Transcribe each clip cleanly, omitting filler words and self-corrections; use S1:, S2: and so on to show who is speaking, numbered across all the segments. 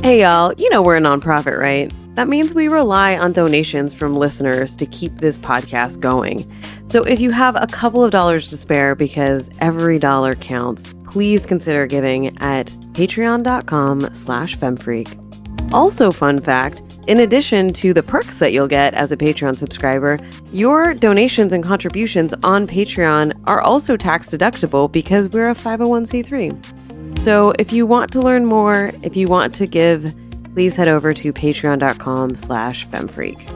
S1: Hey y'all, you know we're a nonprofit, right? That means we rely on donations from listeners to keep this podcast going. So if you have a couple of dollars to spare, because every dollar counts, please consider giving at patreon.com/femfreak. Also, fun fact, in addition to the perks that you'll get as a Patreon subscriber, your donations and contributions on Patreon are also tax deductible because we're a 501c3. So if you want to learn more, if you want to give, please head over to patreon.com/femfreak.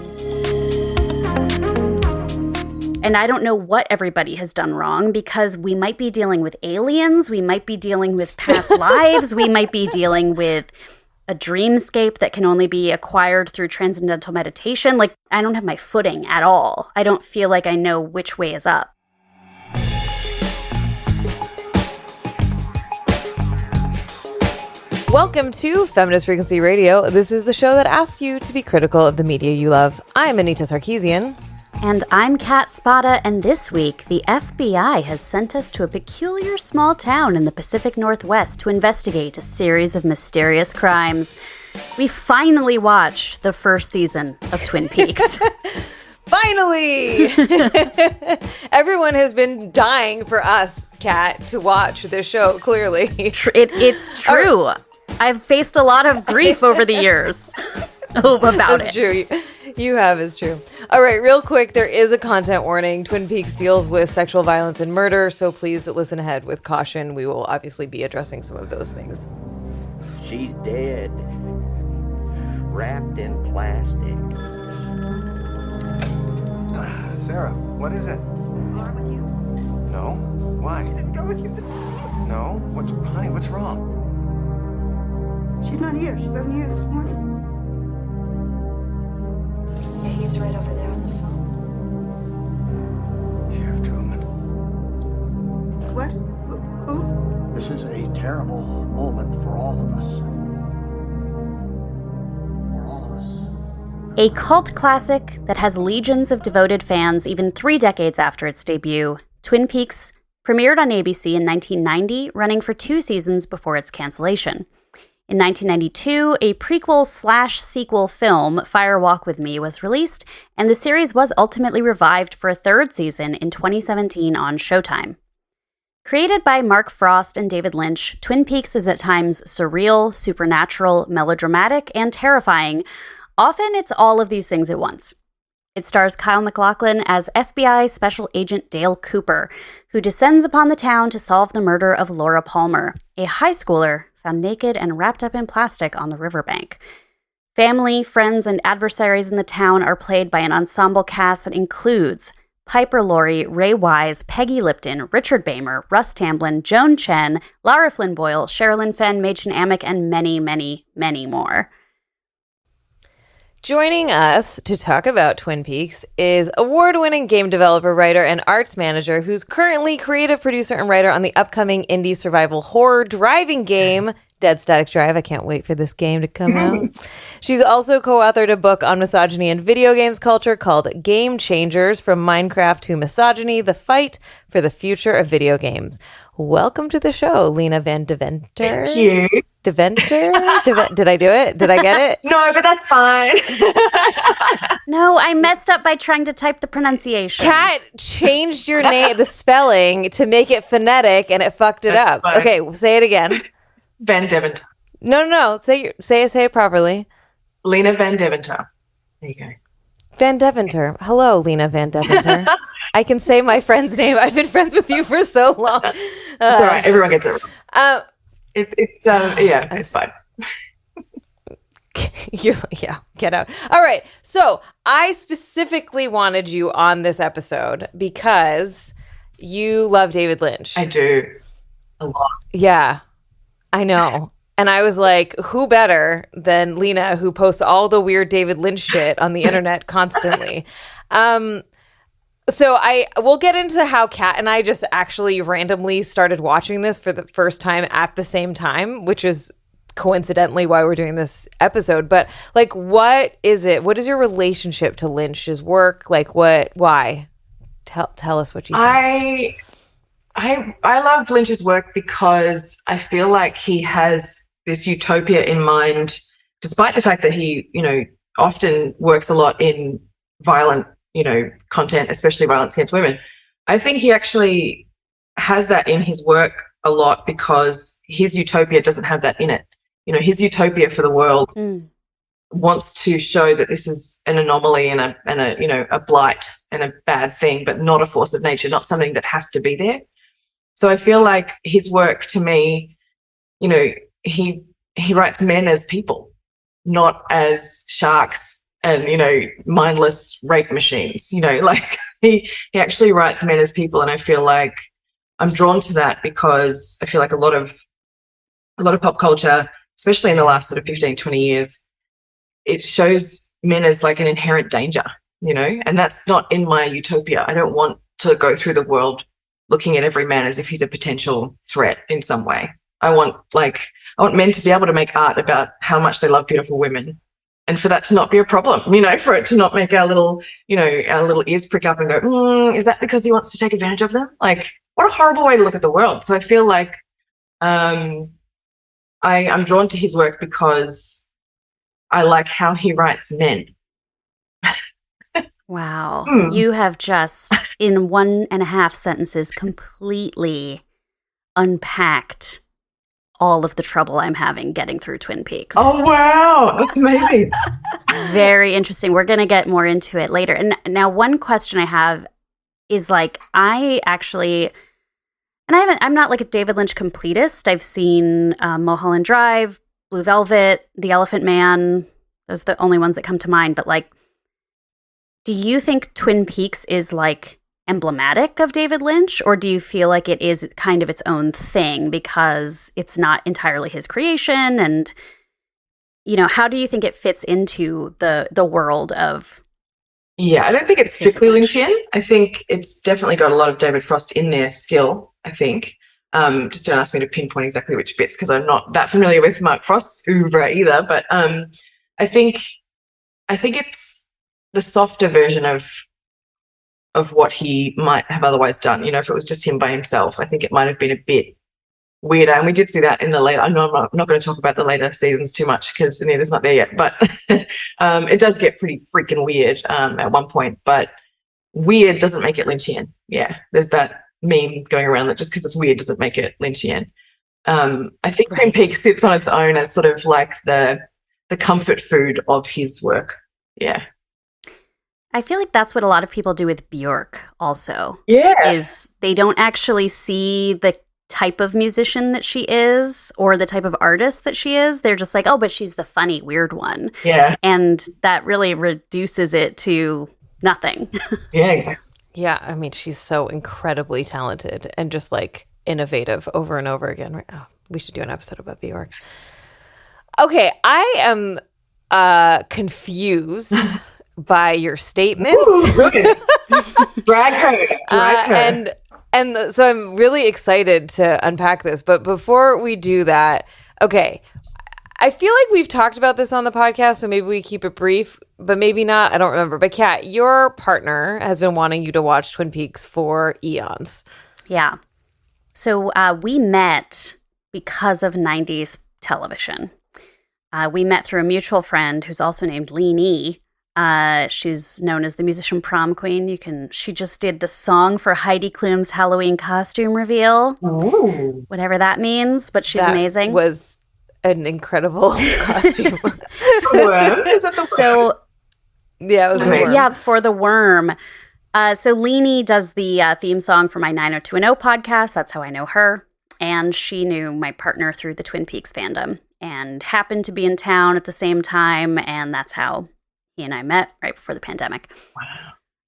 S2: And I don't know what everybody has done wrong, because we might be dealing with aliens, we might be dealing with past lives, we might be dealing with a dreamscape that can only be acquired through transcendental meditation. Like, I don't have my footing at all. I don't feel like I know which way is up.
S1: Welcome to Feminist Frequency Radio. This is the show that asks you to be critical of the media you love. I'm Anita Sarkeesian.
S2: And I'm Kat Spada, and this week, the FBI has sent us to a peculiar small town in the Pacific Northwest to investigate a series of mysterious crimes. We finally watched the first season of Twin Peaks.
S1: Finally! Everyone has been dying for us, Kat, to watch this show, clearly.
S2: It's true. I've faced a lot of grief over the years about
S1: That's true. You have, is true. All right, real quick, there is a content warning. Twin Peaks deals with sexual violence and murder, so please listen ahead with caution. We will obviously be addressing some of those things.
S3: She's dead. Wrapped in plastic.
S4: Sarah, what is it?
S5: Is Laura with you?
S4: No. Why?
S5: She didn't go with you this morning.
S4: No. Honey, what's wrong?
S5: She's not here. She wasn't here this morning. Yeah, he's right over there on the phone.
S4: Sheriff Truman.
S5: What? Who?
S6: This is a terrible moment for all of us. For all of us.
S2: A cult classic that has legions of devoted fans even 3 decades after its debut, Twin Peaks premiered on ABC in 1990, running for 2 seasons before its cancellation. In 1992, a prequel/sequel film, Fire Walk With Me, was released, and the series was ultimately revived for a 3rd season in 2017 on Showtime. Created by Mark Frost and David Lynch, Twin Peaks is at times surreal, supernatural, melodramatic, and terrifying. Often it's all of these things at once. It stars Kyle MacLachlan as FBI Special Agent Dale Cooper, who descends upon the town to solve the murder of Laura Palmer, a high schooler found naked and wrapped up in plastic on the riverbank. Family, friends, and adversaries in the town are played by an ensemble cast that includes Piper Laurie, Ray Wise, Peggy Lipton, Richard Bamer, Russ Tamblyn, Joan Chen, Lara Flynn Boyle, Sherilyn Fenn, Machen Amick, and many, many, many more.
S1: Joining us to talk about Twin Peaks is award-winning game developer, writer, and arts manager who's currently creative producer and writer on the upcoming indie survival horror driving game, Dead Static Drive. I can't wait for this game to come out. She's also co-authored a book on misogyny and video games culture called Game Changers: From Minecraft to Misogyny, The Fight for the Future of Video Games. Welcome to the show, Leena van Deventer.
S7: Thank you.
S1: Deventer? Did I do it? Did I get it?
S7: No, but that's fine.
S2: No, I messed up by trying to type the pronunciation.
S1: Kat changed your name, the spelling, to make it phonetic, and it fucked it
S7: That's
S1: up.
S7: fine.
S1: Okay, say it again.
S7: Van Deventer.
S1: No. Say it properly.
S7: Leena van Deventer. There you go.
S1: Van Deventer. Hello, Leena van Deventer. I can say my friend's name. I've been friends with you for so long.
S7: It's all right. Everyone gets it. It's fine.
S1: Get out. All right. So I specifically wanted you on this episode because you love David Lynch.
S7: I do. A lot.
S1: Yeah, I know. And I was like, who better than Leena, who posts all the weird David Lynch shit on the internet constantly. So we'll get into how Kat and I just actually randomly started watching this for the first time at the same time, which is coincidentally why we're doing this episode. But like, what is it? What is your relationship to Lynch's work? Like, why? Tell us what you think.
S7: I love Lynch's work because I feel like he has this utopia in mind despite the fact that he, often works a lot in violent, content, especially violence against women, I think he actually has that in his work a lot because his utopia doesn't have that in it. His utopia for the world wants to show that this is an anomaly and a blight and a bad thing, but not a force of nature, not something that has to be there. So I feel like his work, to me, he writes men as people, not as sharks and mindless rape machines. Like he actually writes men as people, and I feel like I'm drawn to that because I feel like a lot of pop culture, especially in the last sort of 15, 20 years, it shows men as like an inherent danger, and that's not in my utopia. I don't want to go through the world looking at every man as if he's a potential threat in some way. I want men to be able to make art about how much they love beautiful women, and for that to not be a problem, for it to not make our little ears prick up and go, is that because he wants to take advantage of them? Like, what a horrible way to look at the world. So I feel like I'm drawn to his work because I like how he writes men.
S2: Wow. You have just, in 1.5 sentences, completely unpacked all of the trouble I'm having getting through Twin Peaks.
S7: Oh, wow. That's amazing.
S2: Very interesting. We're going to get more into it later. And now one question I have is like, I'm not like a David Lynch completist. I've seen Mulholland Drive, Blue Velvet, The Elephant Man. Those are the only ones that come to mind. But like, do you think Twin Peaks is like emblematic of David Lynch, or do you feel like it is kind of its own thing because it's not entirely his creation? And, how do you think it fits into the world of?
S7: Yeah, I don't think it's strictly Lynchian. I think it's definitely got a lot of David Frost in there still, I think. Just don't ask me to pinpoint exactly which bits because I'm not that familiar with Mark Frost's oeuvre either. But I think it's the softer version of what he might have otherwise done. If it was just him by himself, I think it might have been a bit weirder. And we did see that in the later. I know I'm not going to talk about the later seasons too much because Anita's not there yet. But it does get pretty freaking weird at one point. But weird doesn't make it Lynchian. Yeah, there's that meme going around that just because it's weird doesn't make it Lynchian. I think Twin Peaks sits on its own as sort of like the comfort food of his work. Yeah.
S2: I feel like that's what a lot of people do with Bjork also.
S7: Yeah.
S2: Is they don't actually see the type of musician that she is or the type of artist that she is. They're just like, oh, but she's the funny, weird one.
S7: Yeah.
S2: And that really reduces it to nothing.
S7: Yeah, exactly.
S1: Yeah, I mean, she's so incredibly talented and just like innovative over and over again. Right? Oh, we should do an episode about Bjork. Okay, I am confused by your statements.
S7: Ooh, Drag her.
S1: And so I'm really excited to unpack this. But before we do that, okay, I feel like we've talked about this on the podcast, so maybe we keep it brief, but maybe not. I don't remember. But Kat, your partner has been wanting you to watch Twin Peaks for eons.
S2: Yeah. So we met because of 90s television. We met through a mutual friend who's also named Leena. She's known as the musician prom queen. She just did the song for Heidi Klum's Halloween costume reveal.
S7: Ooh.
S2: Whatever that means, but she's amazing.
S1: Was an incredible costume.
S7: Worm? Is that the worm?
S2: So,
S1: yeah, it was the worm.
S2: Yeah, for the worm. So Leena does the theme song for my 90210 podcast. That's how I know her. And she knew my partner through the Twin Peaks fandom and happened to be in town at the same time. And that's how he and I met right before the pandemic.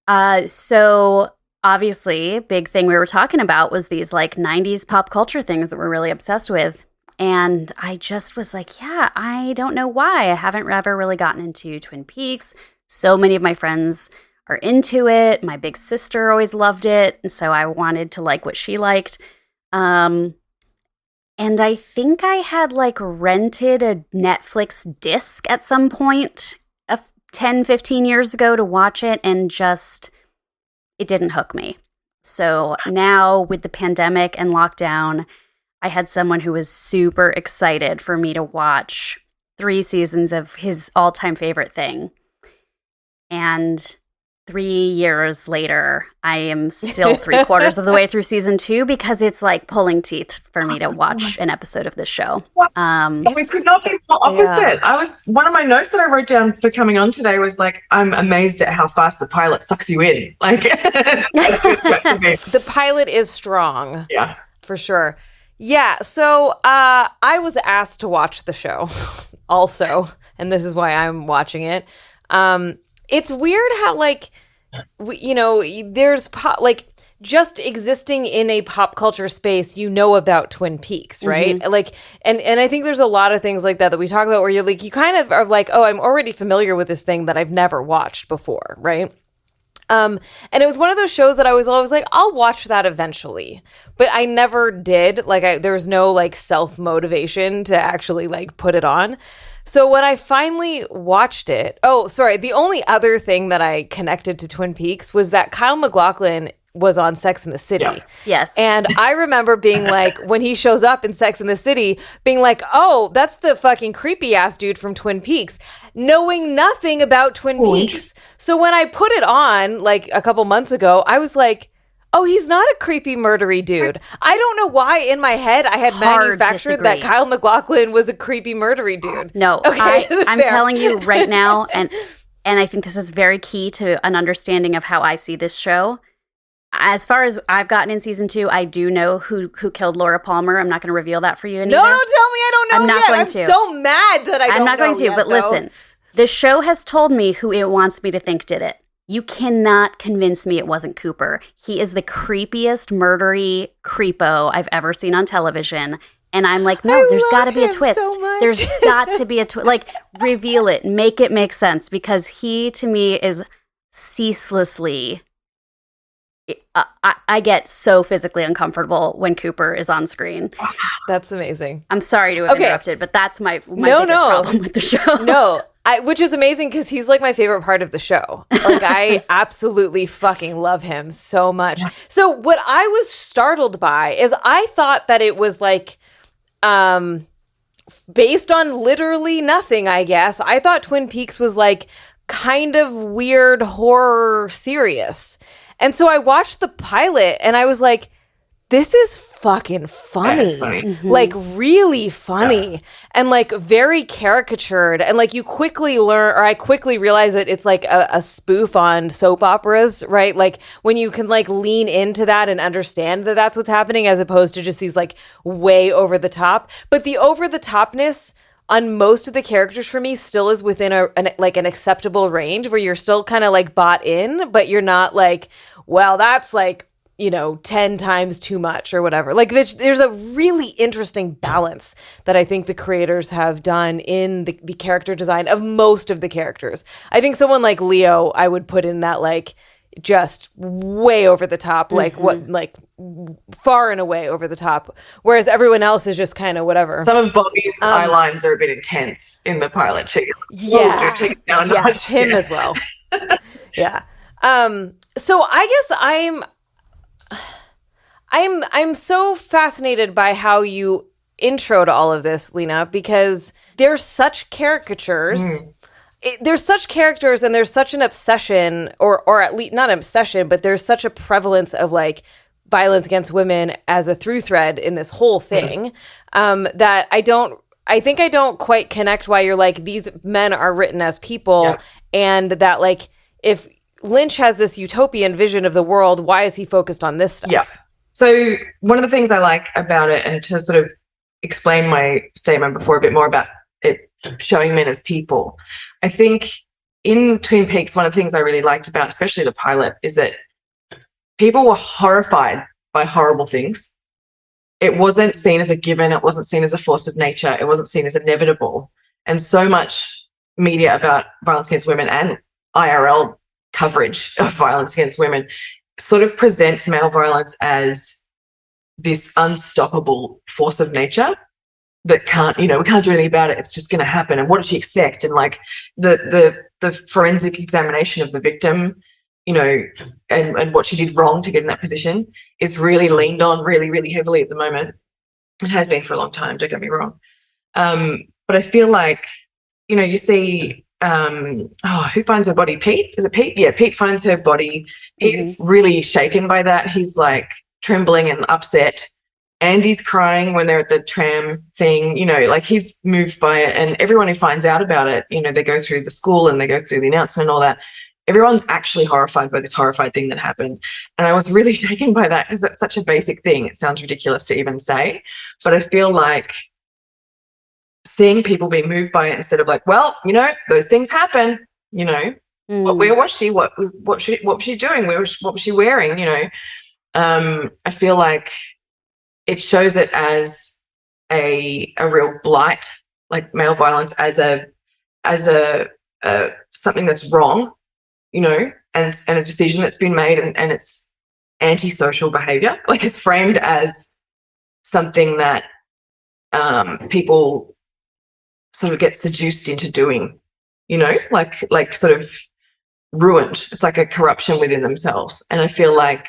S7: Wow.
S2: So obviously, big thing we were talking about was these like 90s pop culture things that we're really obsessed with. And I just was like, yeah, I don't know why. I haven't ever really gotten into Twin Peaks. So many of my friends are into it. My big sister always loved it. And so I wanted to like what she liked. And I think I had like rented a Netflix disc at some point 10, 15 years ago to watch it, and just, it didn't hook me. So now with the pandemic and lockdown, I had someone who was super excited for me to watch 3 seasons of his all-time favorite thing. And 3 years later, I am still 3/4 of the way through season 2 because it's like pulling teeth for me to watch an episode of this show.
S7: We could not be more opposite. One of my notes that I wrote down for coming on today was like, I'm amazed at how fast the pilot sucks you in. Like,
S1: The pilot is strong.
S7: Yeah.
S1: For sure. Yeah, so I was asked to watch the show also, and this is why I'm watching it. It's weird how, like, there's just existing in a pop culture space, about Twin Peaks, right?
S2: Mm-hmm.
S1: Like, and I think there's a lot of things like that we talk about where you're like, you kind of are like, oh, I'm already familiar with this thing that I've never watched before, right? And it was one of those shows that I was always like, I'll watch that eventually, but I never did. Like, there was no like self-motivation to actually like put it on. So when I finally watched it, the only other thing that I connected to Twin Peaks was that Kyle MacLachlan was on Sex and the City.
S7: Yeah.
S2: Yes.
S1: And I remember being like, when he shows up in Sex and the City, being like, oh, that's the fucking creepy ass dude from Twin Peaks, knowing nothing about Twin Peaks. So when I put it on like a couple months ago, I was like, oh, he's not a creepy murdery dude. I don't know why in my head I had manufactured that Kyle MacLachlan was a creepy murdery dude.
S2: No,
S1: okay,
S2: I'm telling you right now, and I think this is very key to an understanding of how I see this show. As far as I've gotten in season 2, I do know who killed Laura Palmer. I'm not going to reveal that for you, Anita.
S1: No, don't tell me I don't know
S2: I'm not
S1: yet.
S2: going
S1: I'm
S2: to.
S1: so mad that I don't know
S2: I'm not going to,
S1: yet,
S2: but
S1: though.
S2: listen. The show has told me who it wants me to think did it. You cannot convince me it wasn't Cooper. He is the creepiest murdery creepo I've ever seen on television. And I'm like, no, there's got to be a twist.
S1: So
S2: there's got to be a twist. Like, reveal it. Make it make sense. Because he, to me, is ceaselessly... I get so physically uncomfortable when Cooper is on screen.
S1: That's amazing.
S2: I'm sorry to have interrupted, but that's my biggest problem with the show.
S1: No, which is amazing because he's like my favorite part of the show. Like, I absolutely fucking love him so much. So what I was startled by is I thought that it was like based on literally nothing, I guess. I thought Twin Peaks was like kind of weird horror serious. And so I watched the pilot and I was like, this is fucking funny.
S2: Mm-hmm.
S1: Like, really funny and like very caricatured. And like, you quickly learn, or I quickly realized that it's like a spoof on soap operas, right? Like, when you can like lean into that and understand that that's what's happening, as opposed to just these like way over the top. But the over the topness on most of the characters for me still is within an acceptable range where you're still kind of like bought in, but you're not like, well, that's like, 10 times too much or whatever. Like, there's a really interesting balance that I think the creators have done in the character design of most of the characters. I think someone like Leo, I would put in that like just way over the top, like far and away over the top, whereas everyone else is just kind of whatever.
S7: Some of Bobby's eye lines are a bit intense in the pilot.
S1: Yes, him as well. Yeah. So I guess I'm so fascinated by how you intro to all of this, Leena, because there's such caricatures. There's such characters and there's such an obsession, or at least not an obsession, but there's such a prevalence of like violence against women as a through thread in this whole thing, that I think I don't quite connect why you're like, these men are written as people, and that like, if Lynch has this utopian vision of the world, why is he focused on this stuff?
S7: Yeah. So one of the things I like about it, and to sort of explain my statement before a bit more about it showing men as people, I think in Twin Peaks, one of the things I really liked about, especially the pilot, is that people were horrified by horrible things. It wasn't seen as a given. It wasn't seen as a force of nature. It wasn't seen as inevitable. And so much media about violence against women and IRL coverage of violence against women sort of presents male violence as this unstoppable force of nature that can't, we can't do anything about it. It's just going to happen. And what did she expect? And like the forensic examination of the victim, and what she did wrong to get in that position is really leaned on really, really heavily at the moment. It has been for a long time, don't get me wrong. But I feel like you see, who finds her body? Pete? Is it Pete? Yeah, Pete finds her body. He's really shaken by that. He's like trembling and upset. Andy's crying when they're at the tram thing, like he's moved by it. And everyone who finds out about it, they go through the school and they go through the announcement and all that. Everyone's actually horrified by this horrified thing that happened. And I was really taken by that because that's such a basic thing. It sounds ridiculous to even say, but I feel like seeing people be moved by it instead of like, well, those things happen, where was she? What was she doing? What was she wearing? I feel like it shows it as a real blight, like male violence as a something that's wrong, and a decision that's been made, and it's antisocial behavior. Like it's framed as something that people sort of get seduced into doing, like sort of ruined. It's like a corruption within themselves. And I feel like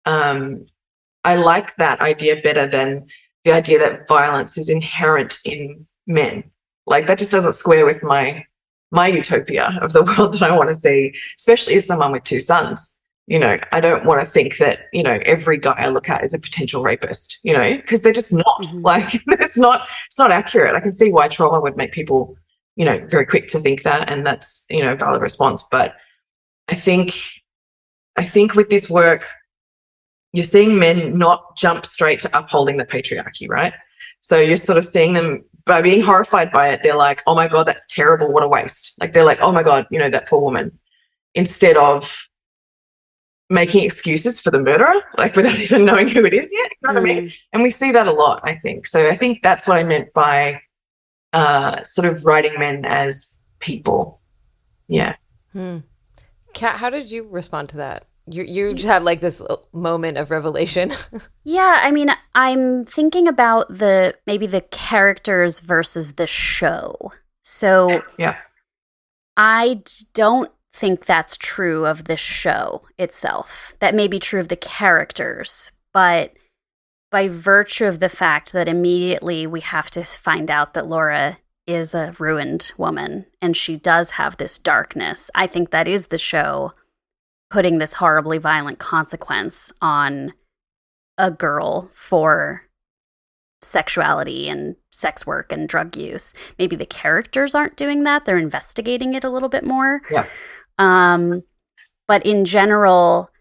S7: I like that idea better than the idea that violence is inherent in men. Like that just doesn't square with my utopia of the world that I want to see, especially as someone with 2 sons. I don't want to think that, every guy I look at is a potential rapist, because they're just not. Like it's not accurate. I can see why trauma would make people, very quick to think that, and that's, a valid response. But I think with this work, you're seeing men not jump straight to upholding the patriarchy, right? So you're sort of seeing them by being horrified by it. They're like, oh my God, that's terrible. What a waste. Like they're like, oh my God, that poor woman, instead of making excuses for the murderer, like without even knowing who it is yet. You know what I mean? And we see that a lot, I think. So I think that's what I meant by sort of writing men as people. Yeah.
S1: Kat, how did you respond to that? You just had like this moment of revelation.
S2: Yeah, I mean, I'm thinking about maybe the characters versus the show. So
S7: yeah,
S2: I don't think that's true of the show itself. That may be true of the characters, but by virtue of the fact that immediately we have to find out that Laura is a ruined woman and she does have this darkness, I think that is the show putting this horribly violent consequence on a girl for sexuality and sex work and drug use. Maybe the characters aren't doing that. They're investigating it a little bit more.
S7: Yeah.
S2: But in general,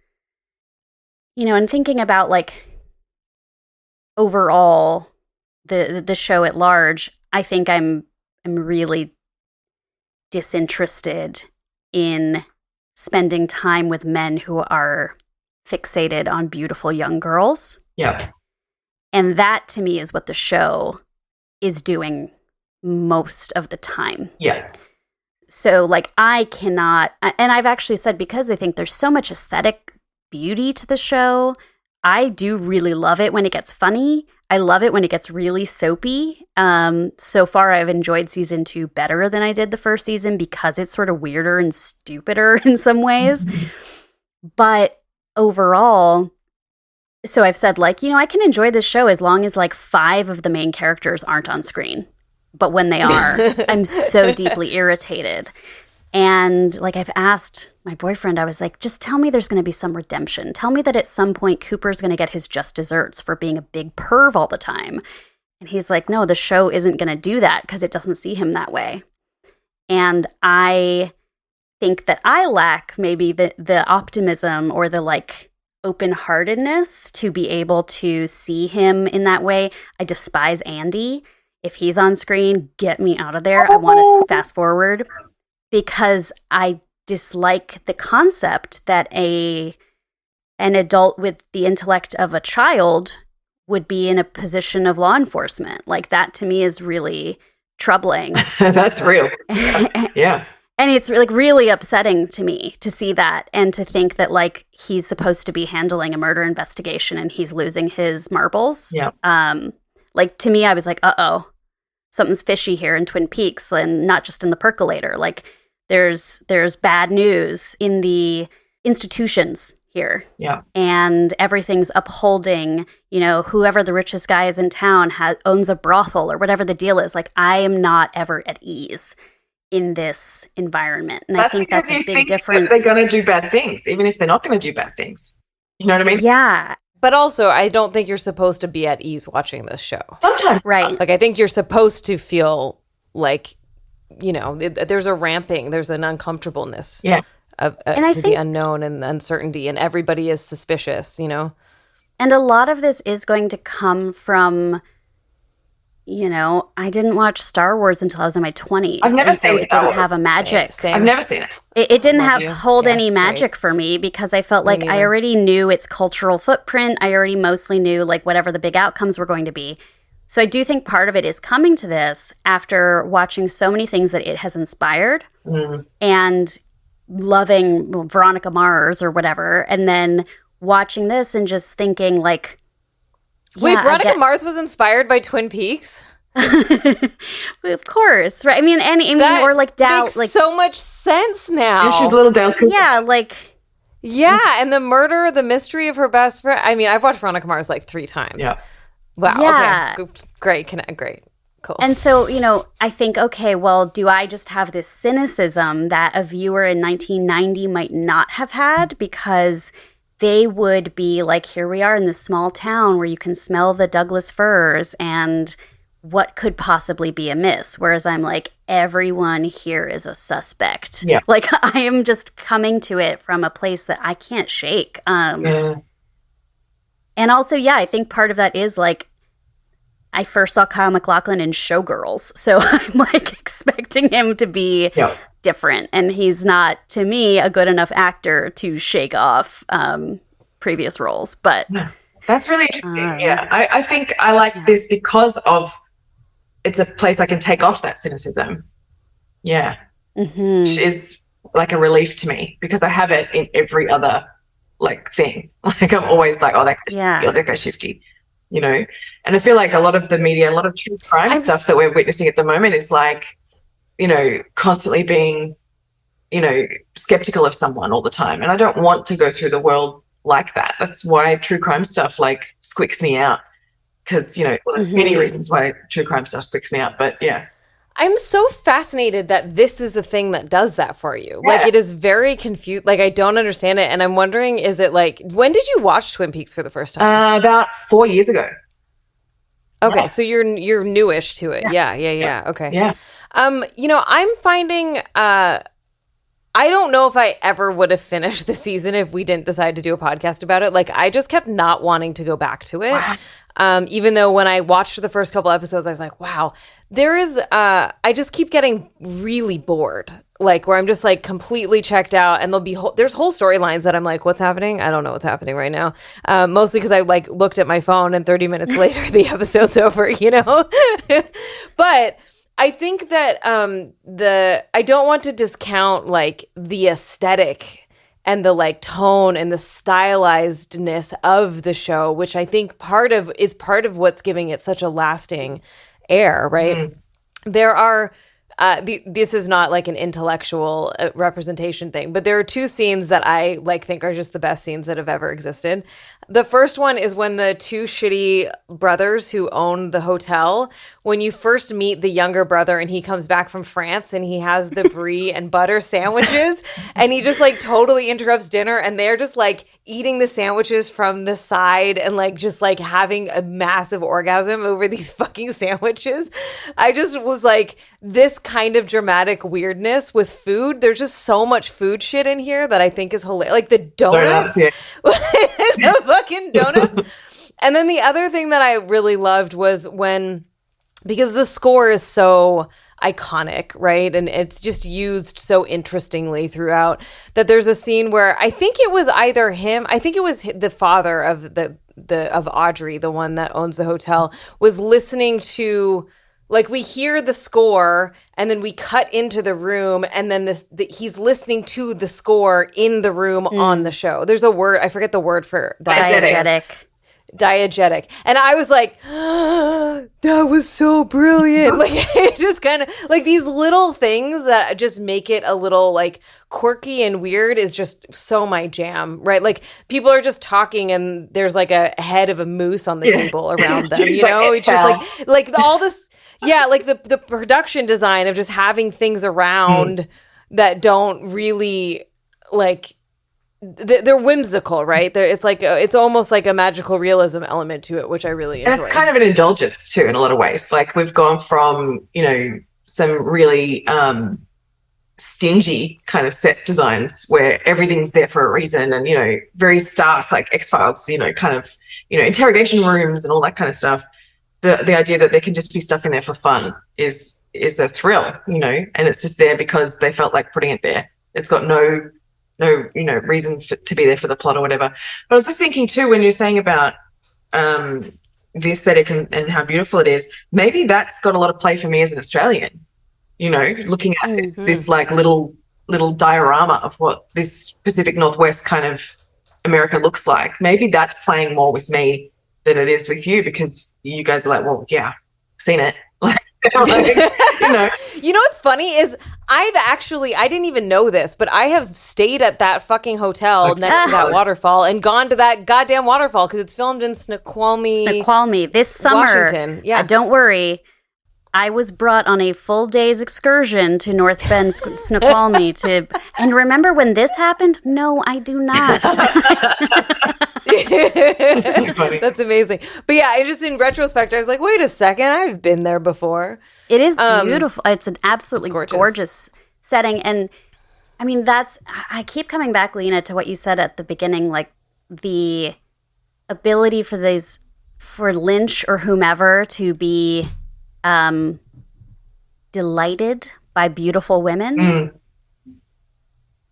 S2: and thinking about like overall the show at large, I think I'm really disinterested in spending time with men who are fixated on beautiful young girls.
S7: Yeah.
S2: And that to me is what the show is doing most of the time.
S7: Yeah.
S2: So like I cannot, and I've actually said, because I think there's so much aesthetic beauty to the show, I do really love it when it gets funny. I love it when it gets really soapy. So far, I've enjoyed season 2 better than I did the first season because it's sort of weirder and stupider in some ways. But overall, so I've said like, I can enjoy this show as long as like 5 of the main characters aren't on screen. But when they are, I'm so deeply irritated. And like I've asked my boyfriend, I was like, just tell me there's going to be some redemption. Tell me that at some point Cooper's going to get his just desserts for being a big perv all the time. And he's like, no, the show isn't going to do that because it doesn't see him that way. And I think that I lack maybe the optimism or the like open-heartedness to be able to see him in that way. I despise Andy. If he's on screen, get me out of there. I want to fast forward. Because I dislike the concept that an adult with the intellect of a child would be in a position of law enforcement. Like that to me is really troubling.
S7: That's real. Yeah.
S2: And it's like really upsetting to me to see that and to think that like he's supposed to be handling a murder investigation and he's losing his marbles.
S7: Yeah.
S2: Like to me, I was like, uh-oh, something's fishy here in Twin Peaks, and not just in the percolator. Like there's bad news in the institutions here.
S7: Yeah.
S2: And everything's upholding, whoever the richest guy is in town owns a brothel or whatever the deal is. Like I am not ever at ease in this environment. And
S7: That's
S2: I think
S7: because
S2: that's a
S7: you
S2: big
S7: think
S2: difference.
S7: that they're going to do bad things, even if they're not going to do bad things. You know what I mean?
S2: Yeah.
S1: But also, I don't think you're supposed to be at ease watching this show.
S7: Sometimes.
S2: Right.
S1: Like, I think you're supposed to feel like, you know, there's a ramping, there's an uncomfortableness of
S2: And I
S1: to
S2: think
S1: the unknown and the uncertainty, and everybody is suspicious, you know?
S2: And a lot of this is going to come from, you know, I didn't watch Star Wars until I was in my 20s.
S7: I've never
S2: and so
S7: seen
S2: it
S7: Star
S2: didn't
S7: Wars.
S2: have a magic.
S1: Same.
S7: I've never seen it.
S2: It didn't
S1: Love you.
S2: hold
S1: Yeah,
S2: any magic for me because I felt like I
S1: neither.
S2: already knew its cultural footprint. I already mostly knew like whatever the big outcomes were going to be. So I do think part of it is coming to this after watching so many things that it has inspired and loving Veronica Mars or whatever, and then watching this and just thinking like,
S1: Wait,
S2: yeah, I
S1: Veronica
S2: get-
S1: Mars was inspired by Twin Peaks?
S2: Of course, right? I mean,
S1: That
S2: or like Dow,
S1: makes
S2: like
S1: so much sense now.
S7: Yeah, she's a little Dale Cooper.
S2: yeah, like
S1: Yeah, and the murder, the mystery of her best friend. I mean, I've watched Veronica Mars like 3 times.
S7: Yeah.
S1: Wow.
S2: Yeah.
S1: Okay. Great. Great. Cool.
S2: And so, you know, I think, okay, well, do I just have this cynicism that a viewer in 1990 might not have had because they would be like, here we are in this small town where you can smell the Douglas firs and what could possibly be amiss? Whereas I'm like, everyone here is a suspect.
S7: Yeah.
S2: Like, I am just coming to it from a place that I can't shake.
S7: Yeah.
S2: And also, yeah, I think part of that is like, I first saw Kyle MacLachlan in Showgirls, so I'm like expecting him to be different, and he's not, to me, a good enough actor to shake off previous roles. But
S7: That's really interesting. I think I like this because of it's a place I can take off that cynicism. Yeah. Which is like a relief to me because I have it in every other like thing. Like I'm always like, oh, that guy's shifty. You know, and I feel like a lot of the media, a lot of true crime stuff that we're witnessing at the moment is like, you know, constantly being, you know, skeptical of someone all the time. And I don't want to go through the world like that. That's why true crime stuff like squicks me out. Because, you know, well, there's many reasons why true crime stuff squicks me out. But yeah.
S1: I'm so fascinated that this is the thing that does that for you.
S7: Yeah.
S1: Like, it is very confused. Like, I don't understand it. And I'm wondering, is it like, when did you watch Twin Peaks for the first time?
S7: About 4 years ago.
S1: Okay, so you're newish to it. Yeah. Okay.
S7: Yeah.
S1: You know, I'm finding I don't know if I ever would have finished the season if we didn't decide to do a podcast about it. Like, I just kept not wanting to go back to it. Even though when I watched the first couple episodes, I was like, wow, there is, I just keep getting really bored. Like, where I'm just like completely checked out, and there's whole storylines that I'm like, what's happening? I don't know what's happening right now. Mostly because I like looked at my phone and 30 minutes later, the episode's over, you know? But I think that I don't want to discount like the aesthetic and the like tone and the stylizedness of the show, which I think is part of what's giving it such a lasting air, right? There are this is not like an intellectual representation thing, but there are 2 scenes that I like think are just the best scenes that have ever existed. The first one is when the 2 shitty brothers who own the hotel, when you first meet the younger brother and he comes back from France and he has the brie and butter sandwiches and he just like totally interrupts dinner and they're just like eating the sandwiches from the side and like just like having a massive orgasm over these fucking sandwiches. I just was like, this kind of dramatic weirdness with food. There's just so much food shit in here that I think is hilarious. Like the donuts. The fucking donuts. And then the other thing that I really loved was because the score is so iconic, right? And it's just used so interestingly throughout, that there's a scene where I think it was either him, I think it was the father of of Audrey, the one that owns the hotel, was listening to, like, we hear the score and then we cut into the room and then he's listening to the score in the room on the show. There's a word, I forget the word for that.
S2: diegetic.
S1: diegetic. And I was like, that was so brilliant. Like, it just kind of, like, these little things that just make it a little, like, quirky and weird is just so my jam, right? Like, people are just talking and there's, like, a head of a moose on the table around them, you know? It's just, like all this, like, the production design of just having things around that don't really, like, they're whimsical, right? It's like it's almost like a magical realism element to it, which I really enjoy.
S7: And it's kind of an indulgence too, in a lot of ways. Like, we've gone from, you know, some really stingy kind of set designs where everything's there for a reason, and, you know, very stark, like X-Files, you know, kind of, you know, interrogation rooms and all that kind of stuff. The idea that there can just be stuff in there for fun is a thrill, you know, and it's just there because they felt like putting it there. It's got no, you know, reason to be there for the plot or whatever. But I was just thinking too, when you're saying about the aesthetic and how beautiful it is, maybe that's got a lot of play for me as an Australian, you know, looking at this like little diorama of what this Pacific Northwest kind of America looks like. Maybe that's playing more with me than it is with you, because you guys are like, well, yeah, seen it. Like, you know.
S1: You know what's funny is I didn't even know this, but I have stayed at that fucking hotel next to that waterfall and gone to that goddamn waterfall because it's filmed in Snoqualmie this summer.
S2: Washington. Yeah. Don't worry. I was brought on a full day's excursion to North Bend, Snoqualmie and remember when this happened? No, I do not.
S1: That's amazing. But yeah, I just, in retrospect, I was like, wait a second, I've been there before.
S2: It is beautiful. It's an absolutely gorgeous setting. And I mean, I keep coming back, Leena, to what you said at the beginning, like the ability for Lynch or whomever to be delighted by beautiful women.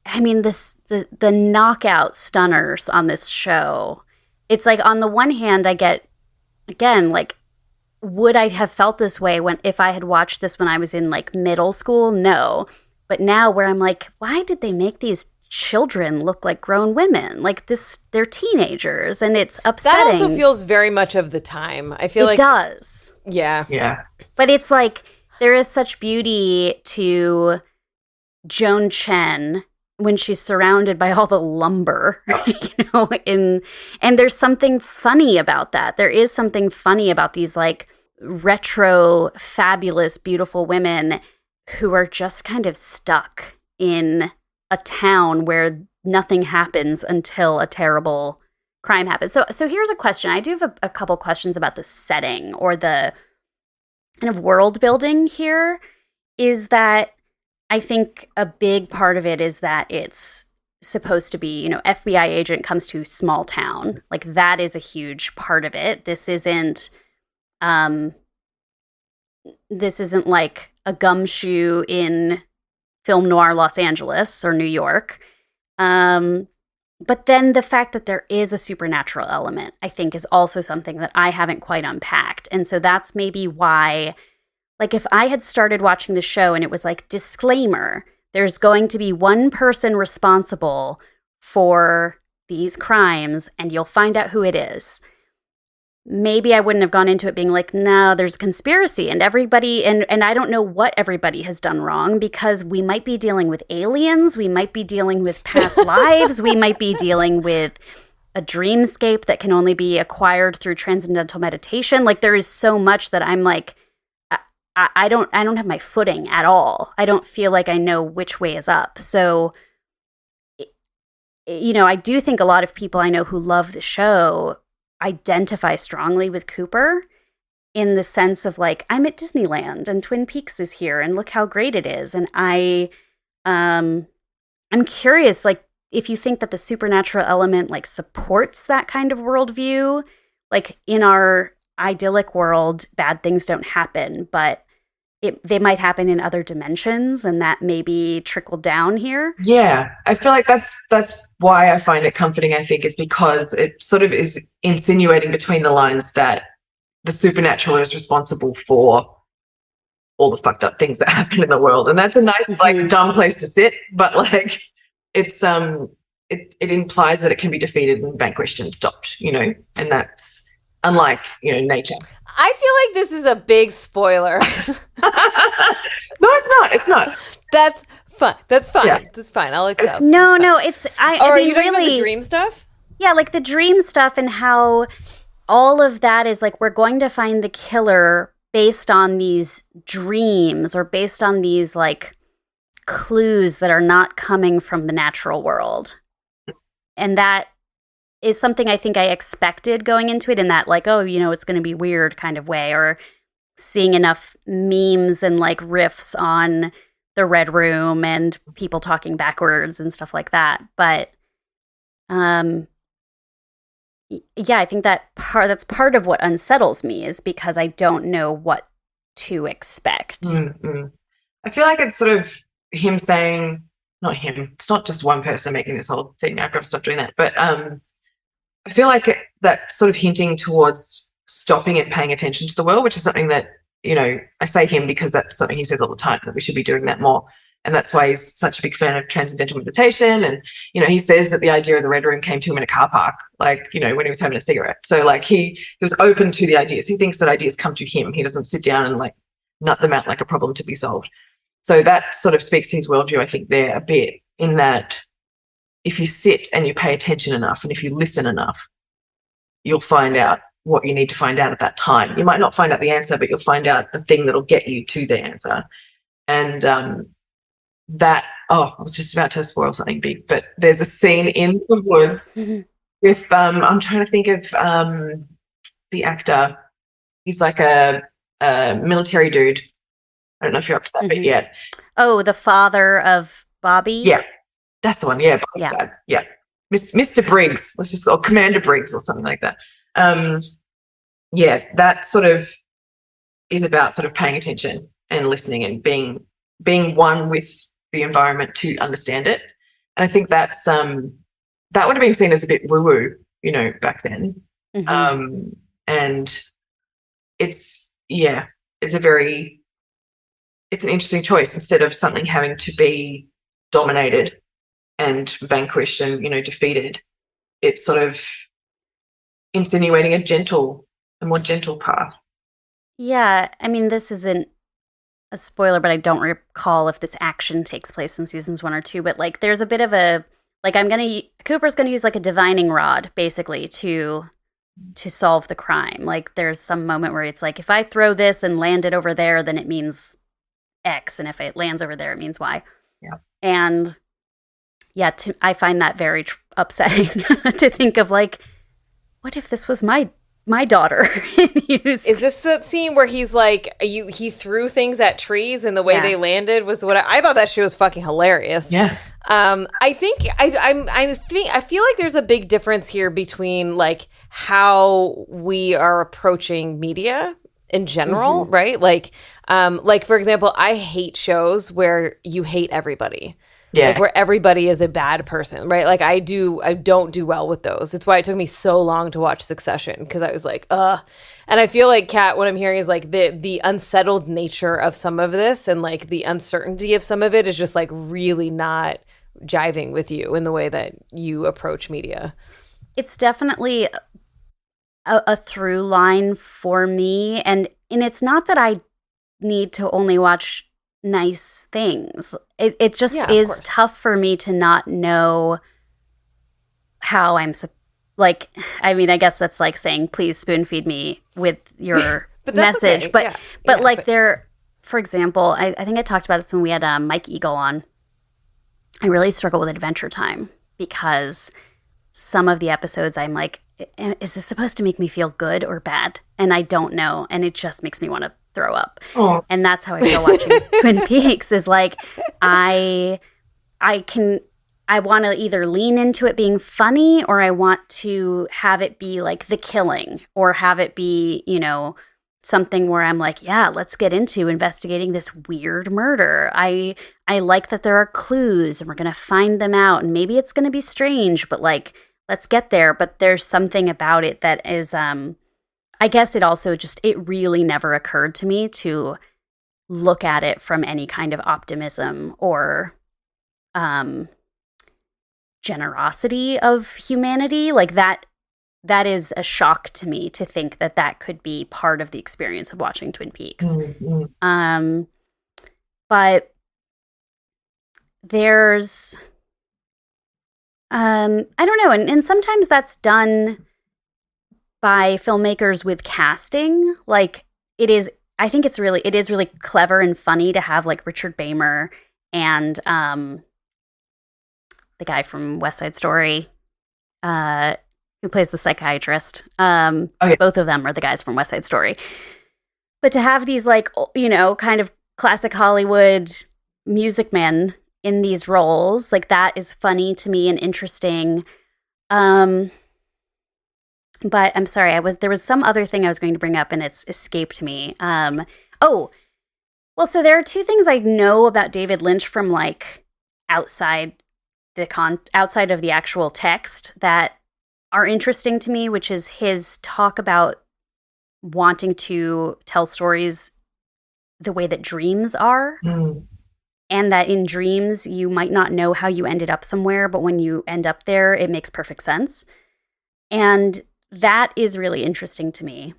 S2: I mean, the knockout stunners on this show. It's like, on the one hand, I get, again, like, would I have felt this way if I had watched this when I was in, like, middle school? No. But now, where I'm like, why did they make these children look like grown women? Like, they're teenagers, and it's upsetting.
S1: That also feels very much of the time. I feel like
S2: it does.
S1: Yeah.
S2: But it's like, there is such beauty to Joan Chen when she's surrounded by all the lumber, you know, and there's something funny about that. There is something funny about these, like, retro, fabulous, beautiful women who are just kind of stuck in a town where nothing happens until a terrible crime happens. So here's a question. I do have a couple questions about the setting or the kind of world building here. Is that I think a big part of it is that it's supposed to be, you know, FBI agent comes to small town. Like, that is a huge part of it. This isn't like a gumshoe in film noir Los Angeles or New York. But then the fact that there is a supernatural element, I think, is also something that I haven't quite unpacked. And so that's maybe why, like, if I had started watching the show and it was like, disclaimer, there's going to be one person responsible for these crimes and you'll find out who it is, maybe I wouldn't have gone into it being like, no, there's a conspiracy and everybody, and I don't know what everybody has done wrong, because we might be dealing with aliens, we might be dealing with past lives, we might be dealing with a dreamscape that can only be acquired through transcendental meditation. Like, there is so much that I'm like, I don't have my footing at all. I don't feel like I know which way is up. So, you know, I do think a lot of people I know who love the show identify strongly with Cooper in the sense of, like, I'm at Disneyland and Twin Peaks is here and look how great it is. And I'm curious, like, if you think that the supernatural element, like, supports that kind of worldview. Like, in our idyllic world, bad things don't happen, but they might happen in other dimensions, and that maybe trickled down here.
S7: Yeah, I feel like that's why I find it comforting, I think, is because it sort of is insinuating between the lines that the supernatural is responsible for all the fucked up things that happen in the world. And that's a nice, like, dumb place to sit, but, like, it implies that it can be defeated and vanquished and stopped, you know, and that's unlike, nature.
S1: I feel like this is a big spoiler.
S7: No, it's not. It's not.
S1: That's fine. That's fine.
S7: Yeah.
S1: That's fine. I'll accept.
S2: No, it's
S1: Are you talking about the dream stuff?
S2: Yeah, like the dream stuff and how all of that is like we're going to find the killer based on these dreams or based on these like clues that are not coming from the natural world. And that is something I think I expected going into it in that like, oh, it's going to be weird kind of way, or seeing enough memes and like riffs on the Red Room and people talking backwards and stuff like that. But yeah, I think that's part of what unsettles me is because I don't know what to expect.
S7: Mm-hmm. I feel like it's sort of him saying, not him, it's not just one person making this whole thing. I've got to stop doing that. But I feel like that sort of hinting towards stopping and paying attention to the world, which is something that, I say him because that's something he says all the time, that we should be doing that more. And that's why he's such a big fan of transcendental meditation. And, he says that the idea of the Red Room came to him in a car park, like, when he was having a cigarette. So like he was open to the ideas. He thinks that ideas come to him. He doesn't sit down and like nut them out like a problem to be solved. So that sort of speaks to his worldview, I think, there a bit, in that if you sit and you pay attention enough and if you listen enough, you'll find out what you need to find out at that time. You might not find out the answer, but you'll find out the thing that'll get you to the answer. And I was just about to spoil something big, but there's a scene in the woods with, I'm trying to think of the actor. He's like a military dude. I don't know if you're up to that bit yet.
S2: Oh, the father of Bobby?
S7: Yeah, that's the one. Yeah, Bobby's dad. Yeah. Mr. Briggs, let's just go, Commander Briggs or something like that. That sort of is about sort of paying attention and listening and being one with the environment to understand it. And I think that's that would have been seen as a bit woo-woo, back then. Mm-hmm. And it's an interesting choice. Instead of something having to be dominated and vanquished and, defeated, it's sort of insinuating a more gentle path.
S2: Yeah, I mean, this isn't a spoiler, but I don't recall if this action takes place in seasons 1 or 2, but like there's a bit of a, like Cooper's going to use like a divining rod basically to solve the crime. Like there's some moment where it's like, if I throw this and land it over there, then it means X, and if it lands over there, it means Y.
S7: Yeah.
S2: And yeah, I find that very upsetting to think of like, what if this was my daughter?
S1: Is this the scene where he's like, he threw things at trees and the way they landed was what I thought that shit was fucking hilarious.
S7: Yeah.
S1: I think I feel like there's a big difference here between like how we are approaching media in general, right? Like for example, I hate shows where you hate everybody. Yeah. Like where everybody is a bad person, right? Like I don't do well with those. It's why it took me so long to watch Succession, because I was like, ugh. And I feel like, Kat, what I'm hearing is like the unsettled nature of some of this and like the uncertainty of some of it is just like really not jiving with you in the way that you approach media.
S2: It's definitely a through line for me. And it's not that I need to only watch nice things. It just is tough for me to not know how I'm like, I mean, I guess that's like saying, please spoon feed me with your message. Okay. But there, for example, I think I talked about this when we had Mike Eagle on. I really struggle with Adventure Time because some of the episodes I'm like, is this supposed to make me feel good or bad? And I don't know. And it just makes me want to throw up. Oh. And that's how I feel watching Twin Peaks is like, I want to either lean into it being funny, or I want to have it be like The Killing, or have it be, something where I'm like, yeah, let's get into investigating this weird murder. I like that there are clues and we're going to find them out, and maybe it's going to be strange, but like, let's get there. But there's something about it that is, I guess it also it really never occurred to me to look at it from any kind of optimism or generosity of humanity. Like that that is a shock to me to think that that could be part of the experience of watching Twin Peaks.
S7: Mm-hmm.
S2: But there's, I don't know, and sometimes that's done by filmmakers with casting. Like, I think it is really clever and funny to have like Richard Beymer and the guy from West Side Story, who plays the psychiatrist. Both of them are the guys from West Side Story. But to have these like, you know, kind of classic Hollywood music men in these roles, like that is funny to me and interesting. But I'm sorry, there was some other thing I was going to bring up and it's escaped me. So there are two things I know about David Lynch from like outside of the actual text that are interesting to me, which is his talk about wanting to tell stories the way that dreams are. And that in dreams, you might not know how you ended up somewhere, but when you end up there, it makes perfect sense. And that is really interesting to me.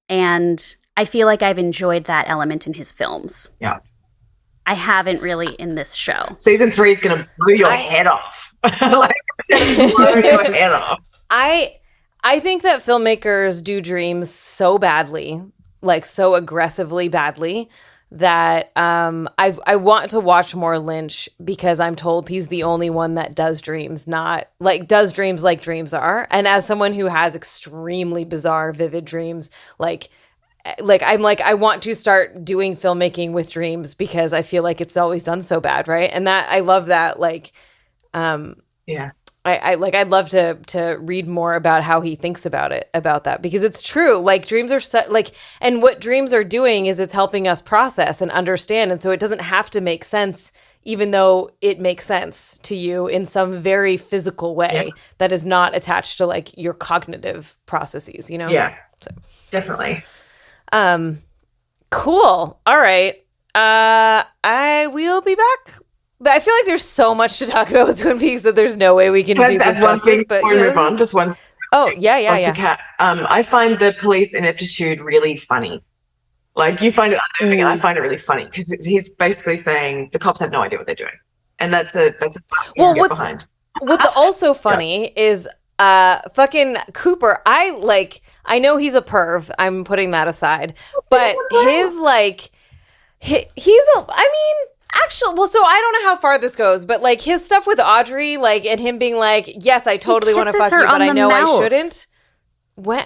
S2: And I feel like I've enjoyed that element in his films.
S7: Yeah.
S2: I haven't really in this show.
S7: Season 3 is going to blow your head off. Like, it's gonna blow your head off.
S1: I think that filmmakers do dreams so badly, like so aggressively badly, that I want to watch more Lynch because I'm told he's the only one that does dreams, does dreams like dreams are. And as someone who has extremely bizarre, vivid dreams, I want to start doing filmmaking with dreams because I feel like it's always done so bad, right? And that I love that,
S7: yeah.
S1: I'd love to read more about how he thinks about that, because it's true. Like, dreams are and what dreams are doing is it's helping us process and understand. And so it doesn't have to make sense, even though it makes sense to you in some very physical way that is not attached to like your cognitive processes, you know?
S7: Yeah, so. Definitely.
S1: Cool. All right. I will be back. I feel like there's so much to talk about with Twin Peaks that there's no way we can do this justice. But
S7: move on. Just one.
S1: Oh, yeah.
S7: I find the police ineptitude really funny. Like, you find it unnerving, and I find it really funny because he's basically saying the cops have no idea what they're doing, and that's a
S1: what's also funny is fucking Cooper. I know he's a perv. I'm putting that aside, but Actually, so I don't know how far this goes, but like his stuff with Audrey, like, and him being like, yes, I totally want to fuck you, but I know I shouldn't. Was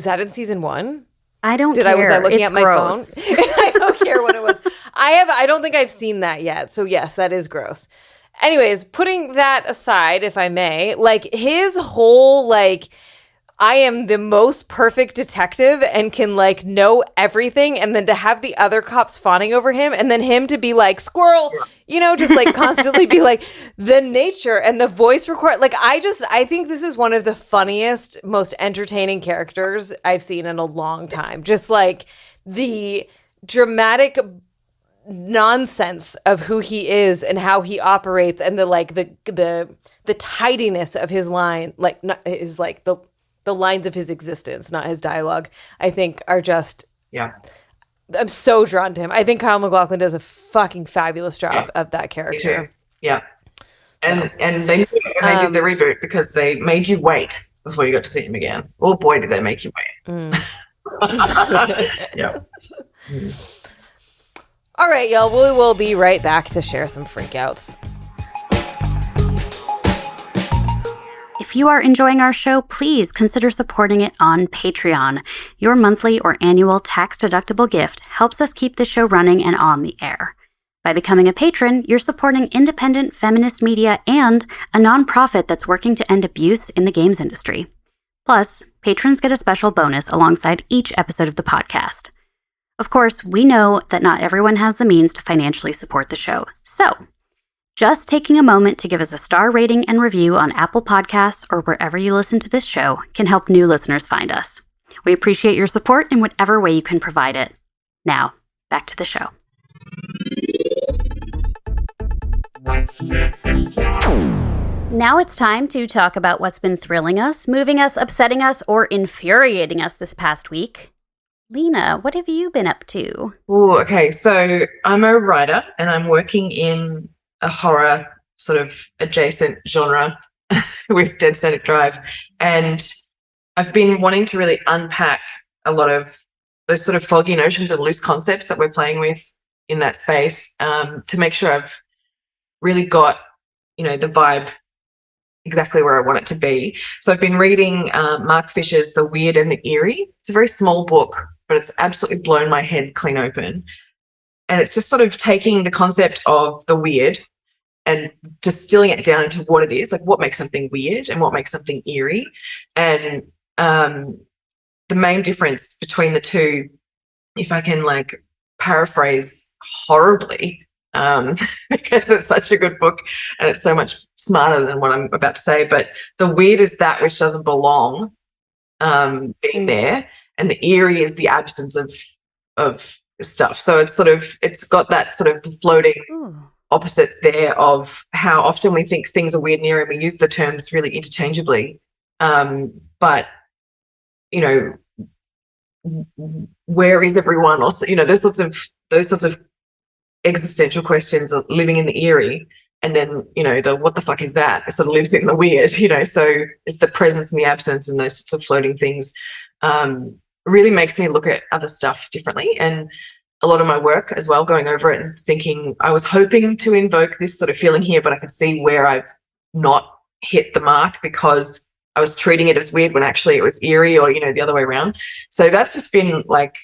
S1: that in season 1?
S2: I don't care.
S1: Was I looking at my
S2: gross.
S1: phone? I don't care what it was. I don't think I've seen that yet. So yes, that is gross. Anyways, putting that aside, if I may, like his whole like, I am the most perfect detective and can like know everything, and then to have the other cops fawning over him, and then him to be like squirrel, you know, just like constantly be like the nature and the voice record. Like I think this is one of the funniest, most entertaining characters I've seen in a long time. Just like the dramatic nonsense of who he is and how he operates, and the tidiness of his line, like is like the lines of his existence, not his dialogue, I think are just, I'm so drawn to him. I think Kyle MacLachlan does a fucking fabulous job of that character.
S7: Yeah. And they did the reboot because they made you wait before you got to see him again. Oh boy, did they make you wait. Yeah.
S1: All right, y'all, we will be right back to share some freak outs.
S2: If you are enjoying our show, please consider supporting it on Patreon. Your monthly or annual tax-deductible gift helps us keep the show running and on the air. By becoming a patron, you're supporting independent feminist media and a nonprofit that's working to end abuse in the games industry. Plus, patrons get a special bonus alongside each episode of the podcast. Of course, we know that not everyone has the means to financially support the show, so just taking a moment to give us a star rating and review on Apple Podcasts or wherever you listen to this show can help new listeners find us. We appreciate your support in whatever way you can provide it. Now, back to the show.
S8: What's your freak out?
S2: Now it's time to talk about what's been thrilling us, moving us, upsetting us, or infuriating us this past week. Leena, what have you been up to?
S7: Oh, okay. So I'm a writer and I'm working in a horror sort of adjacent genre with Dead Static Drive. And I've been wanting to really unpack a lot of those sort of foggy notions and loose concepts that we're playing with in that space, to make sure I've really got, the vibe exactly where I want it to be. So I've been reading Mark Fisher's The Weird and the Eerie. It's a very small book, but it's absolutely blown my head clean open. And it's just sort of taking the concept of the weird and distilling it down into what it is, like what makes something weird and what makes something eerie. And the main difference between the two, if I can like paraphrase horribly, because it's such a good book and it's so much smarter than what I'm about to say, but the weird is that which doesn't belong being there, and the eerie is the absence of stuff. So it's got that sort of floating opposites there of how often we think things are weird and eerie and we use the terms really interchangeably. But where is everyone? Or those sorts of existential questions of living in the eerie, and then the what the fuck is that? It sort of lives in the weird. So it's the presence and the absence and those sorts of floating things. Really makes me look at other stuff differently, and a lot of my work as well, going over it and thinking I was hoping to invoke this sort of feeling here, but I could see where I've not hit the mark because I was treating it as weird when actually it was eerie, or the other way around. So that's just been like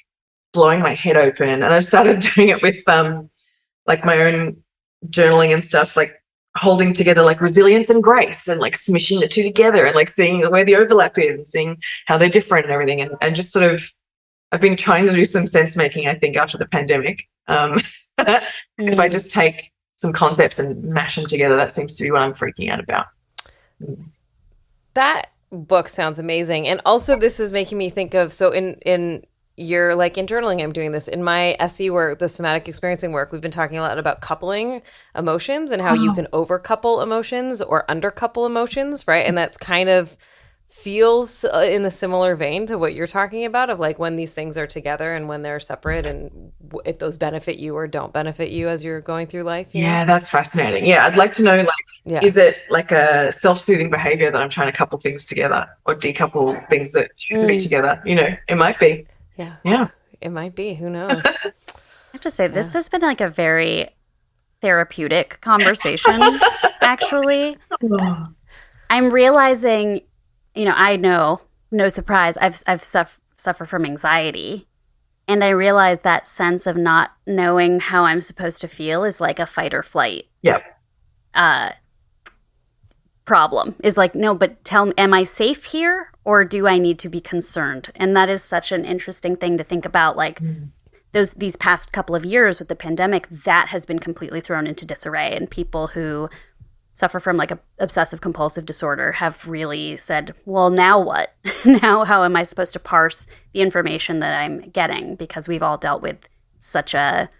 S7: blowing my head open, and I've started doing it with like my own journaling and stuff, like holding together like resilience and grace and like smishing the two together and like seeing where the overlap is and seeing how they're different and everything, and just sort of I've been trying to do some sense making, I think, after the pandemic. If I just take some concepts and mash them together, that seems to be what I'm freaking out about.
S1: That book sounds amazing. And also this is making me think of, so in your, like in journaling, I'm doing this. In my SE work, the somatic experiencing work, we've been talking a lot about coupling emotions and how you can overcouple emotions or undercouple emotions, right? And that's kind of feels in a similar vein to what you're talking about, of like when these things are together and when they're separate, and if those benefit you or don't benefit you as you're going through life. You know?
S7: That's fascinating. Yeah, I'd like to know, is it like a self-soothing behavior that I'm trying to couple things together or decouple things that should be together? It might be. Yeah.
S1: It might be. Who knows?
S2: I have to say, this has been like a very therapeutic conversation, actually. I'm realizing, I know, no surprise, I've suffered from anxiety. And I realize that sense of not knowing how I'm supposed to feel is like a fight or flight.
S7: Yep.
S2: Problem is like, no, but tell me, am I safe here or do I need to be concerned? And that is such an interesting thing to think about. Like these past couple of years with the pandemic, that has been completely thrown into disarray, and people who suffer from like a obsessive compulsive disorder have really said, well, now what? Now how am I supposed to parse the information that I'm getting? Because we've all dealt with such a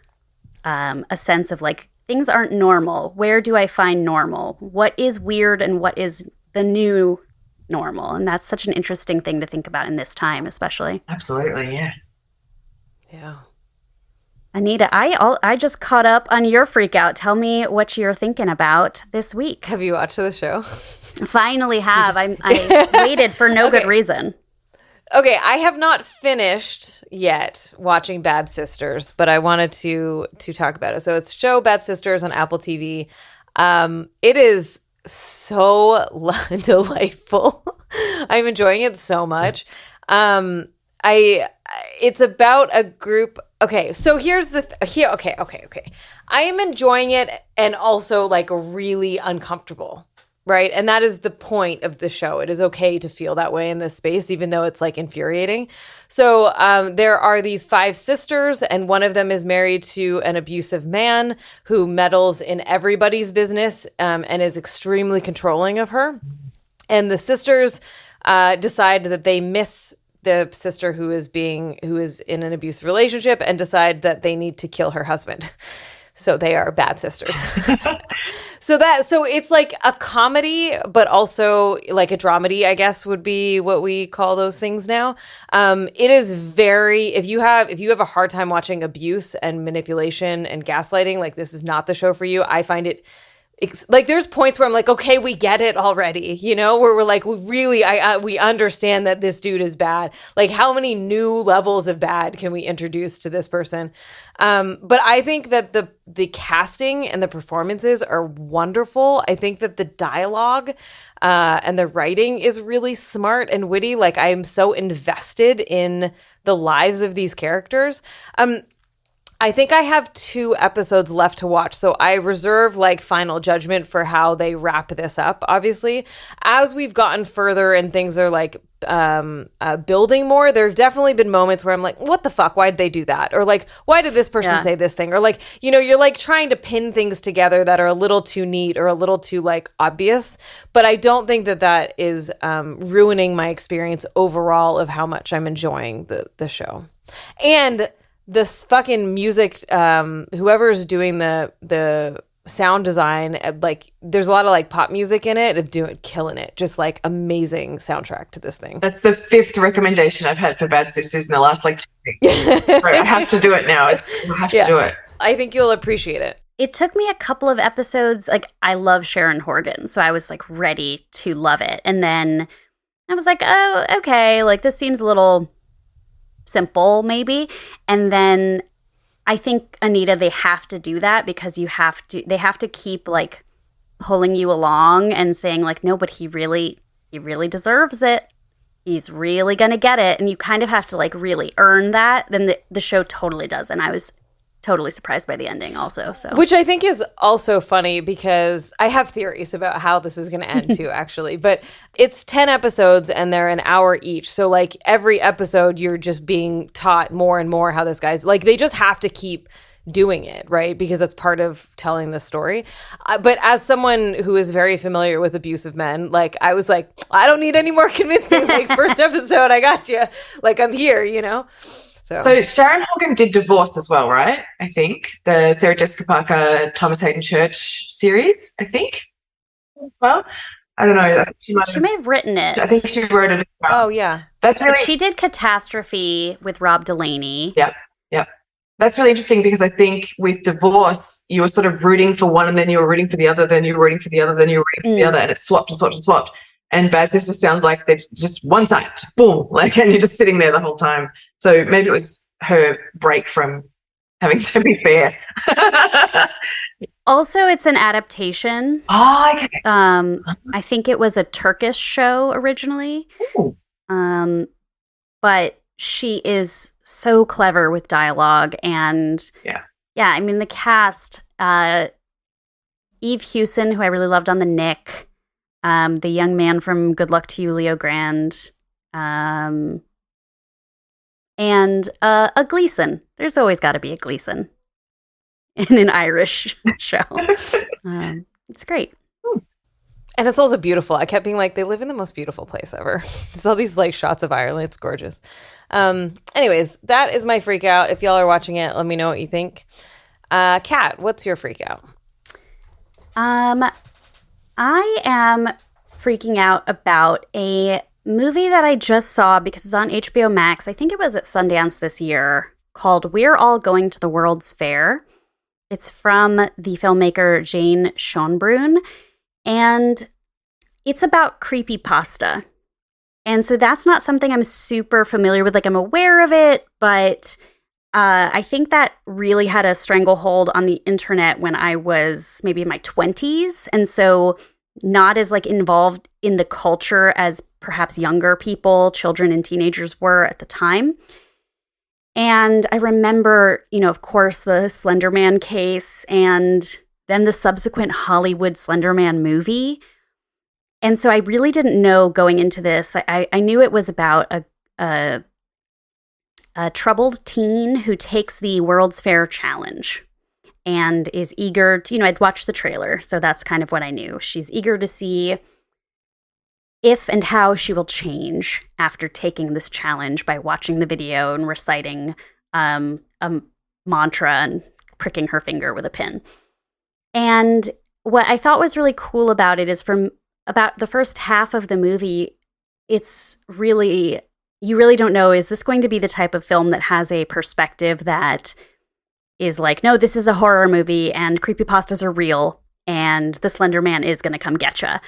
S2: sense of like, things aren't normal. Where do I find normal? What is weird and what is the new normal? And that's such an interesting thing to think about in this time, especially.
S7: Absolutely, yeah.
S1: Yeah.
S2: Anita, I just caught up on your Freq Out. Tell me what you're thinking about this week.
S1: Have you watched the show?
S2: Finally have. I waited for no good reason.
S1: Okay, I have not finished yet watching Bad Sisters, but I wanted to talk about it. So it's show Bad Sisters on Apple TV. It is so delightful. I'm enjoying it so much. It's about a group. Okay, so here's the okay. I am enjoying it and also like really uncomfortable. Right. And that is the point of the show. It is okay to feel that way in this space, even though it's like infuriating. So there are these 5 sisters, and one of them is married to an abusive man who meddles in everybody's business and is extremely controlling of her. And the sisters decide that they miss the sister who is in an abusive relationship and decide that they need to kill her husband. So they are bad sisters. So it's like a comedy, but also like a dramedy, I guess would be what we call those things now. It is very, if you have a hard time watching abuse and manipulation and gaslighting, like this is not the show for you. I find it like there's points where I'm like, okay, we get it already, where we're like, we understand that this dude is bad. Like how many new levels of bad can we introduce to this person? But I think that the casting and the performances are wonderful. I think that the dialogue and the writing is really smart and witty. Like I am so invested in the lives of these characters. I think I have 2 episodes left to watch, so I reserve like final judgment for how they wrap this up, obviously. As we've gotten further and things are like building more, there's definitely been moments where I'm like, what the fuck? Why did they do that? Or like, why did this person say this thing? Or like, you're like trying to pin things together that are a little too neat or a little too like obvious. But I don't think that is ruining my experience overall of how much I'm enjoying the show. And this fucking music, whoever's doing the sound design, like there's a lot of like pop music in it, killing it, just like amazing soundtrack to this thing.
S7: That's the 5th recommendation I've had for Bad Sisters in the last like 2 weeks. Right, I have to do it now. I have to do it.
S1: I think you'll appreciate it.
S2: It took me a couple of episodes. Like I love Sharon Horgan, so I was like ready to love it, and then I was like, oh, okay, like this seems a little simple maybe. And then I think, Anita, they have to do that because they have to keep like pulling you along and saying like, no, but he really deserves it. He's really gonna get it. And you kind of have to like really earn that. Then the show totally does. And I was totally surprised by the ending also. So,
S1: which I think is also funny because I have theories about how this is going to end too, actually. But it's 10 episodes and they're an hour each. So like every episode, you're just being taught more and more how this guy's like, they just have to keep doing it, right? Because that's part of telling the story. But as someone who is very familiar with abusive men, like I was like, I don't need any more convincing. Like first episode, I got you. Like I'm here, So
S7: Sharon Horgan did Divorce as well, right? I think the Sarah Jessica Parker, Thomas Hayden Church series. I think. Well, I don't know.
S2: She may have written it.
S7: I think she wrote it as well.
S1: Oh yeah,
S7: that's really.
S2: But she did Catastrophe with Rob Delaney.
S7: Yep. That's really interesting because I think with Divorce, you were sort of rooting for one, and then you were rooting for the other, then you were rooting for the other, then you were rooting for the other, and it swapped and swapped and swapped. And Bad Sister sounds like they're just one side, boom, like, and you're just sitting there the whole time. So maybe it was her break from having to be fair.
S2: Also, it's an adaptation.
S7: Oh, okay.
S2: I think it was a Turkish show originally.
S7: Ooh.
S2: But she is so clever with dialogue. And yeah, I mean, the cast, Eve Hewson, who I really loved on The Nick, the young man from Good Luck to You, Leo Grand, and a Gleason. There's always got to be a Gleason in an Irish show. It's great.
S1: And it's also beautiful. I kept being like, they live in the most beautiful place ever. It's all these like shots of Ireland. It's gorgeous. Anyways, that is my freak out. If y'all are watching it, let me know what you think. Kat, what's your freak out?
S2: I am freaking out about a movie that I just saw because it's on HBO Max. I think it was at Sundance this year, called We're All Going to the World's Fair. It's from the filmmaker Jane Schonbrun, and it's about creepypasta. And so that's not something I'm super familiar with. Like, I'm aware of it, but I think that really had a stranglehold on the internet when I was maybe in my 20s. And so not as like involved in the culture as perhaps younger people, children and teenagers were at the time. And I remember, of course, the Slender Man case and then the subsequent Hollywood Slender Man movie. And so I really didn't know going into this. I knew it was about a troubled teen who takes the World's Fair Challenge and is eager to, I'd watched the trailer, so that's kind of what I knew. She's eager to see if and how she will change after taking this challenge by watching the video and reciting a mantra and pricking her finger with a pin. And what I thought was really cool about it is from about the first half of the movie, it's really, you really don't know, is this going to be the type of film that has a perspective that is like, no, this is a horror movie and creepypastas are real and the Slender Man is going to come get ya?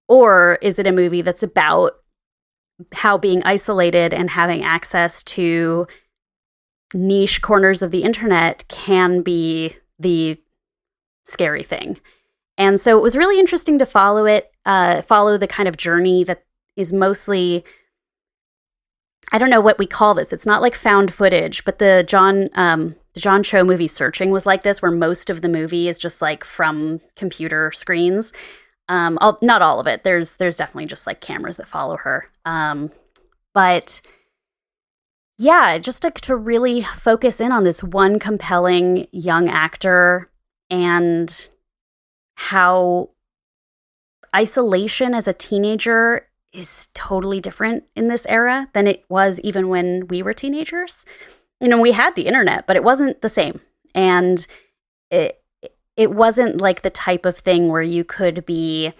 S2: Or is it a movie that's about how being isolated and having access to niche corners of the internet can be the scary thing? And so it was really interesting to follow it, follow the kind of journey that is mostly, I don't know what we call this. It's not like found footage, but the John Cho movie Searching was like this, where most of the movie is just like from computer screens. Not all of it. There's definitely just like cameras that follow her. But yeah, just to really focus in on this one compelling young actor and how isolation as a teenager is totally different in this era than it was even when we were teenagers. You know, we had the internet, but it wasn't the same. And it wasn't like the type of thing where you could be